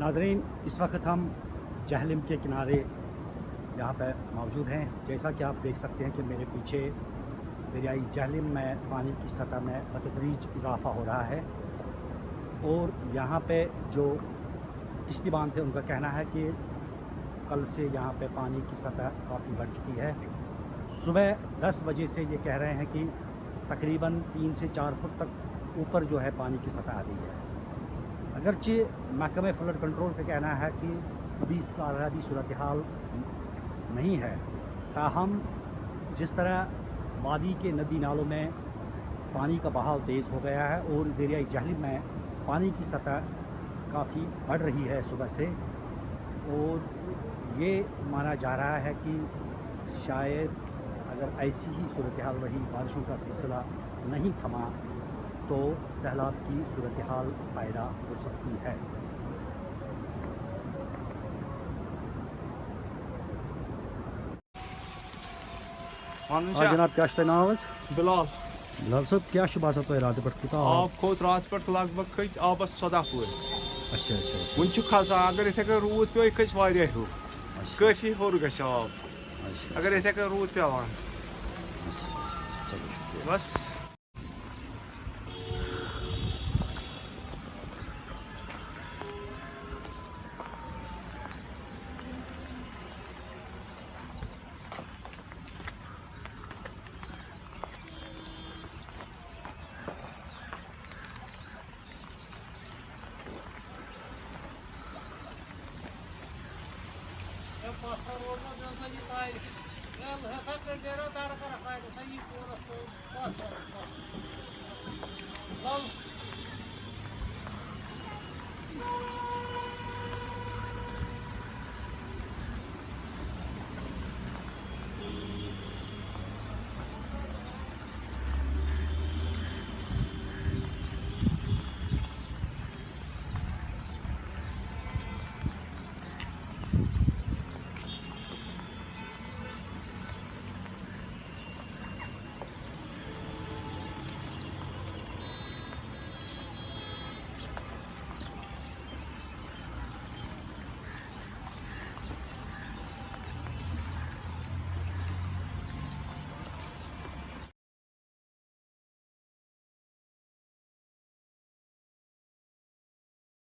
नाज़रीन, इस वक्त हम जहलम के किनारे यहाँ पर मौजूद हैं। जैसा कि आप देख सकते हैं कि मेरे पीछे दरियाई जहलम में पानी की सतह में बतदरीज इजाफ़ा हो रहा है और यहाँ पे जो किश्तीबान थे उनका कहना है कि कल से यहाँ पे पानी की सतह काफ़ी बढ़ चुकी है। सुबह 10 बजे से ये कह रहे हैं कि तकरीबन 3 से 4 फुट तक ऊपर जो है पानी की सतह आ गई है। अगरचे महकमे फ्लड कंट्रोल का कहना है कि अभी सरहदी सूरत हाल नहीं है, ताहम जिस तरह वादी के नदी नालों में पानी का बहाव तेज़ हो गया है और दरियाई जहलम में पानी की सतह काफ़ी बढ़ रही है सुबह से, और ये माना जा रहा है कि शायद अगर ऐसी ही सूरत हाल रही, बारिशों का सिलसिला नहीं थमा, तो सैलाब की सूरत हाल पैदा हो सकती है। जनाब क्या नाम बिलाल बिलाल साहब, क्या शुभासा तो रात पे आब खोत रात पे लगभग खत आबस 14 फुट। अच्छा अच्छा वन खसा अगर इथे रूद पे खस हूँ काफी होर ग आब अगर इथे रूद पेवान बस। Well,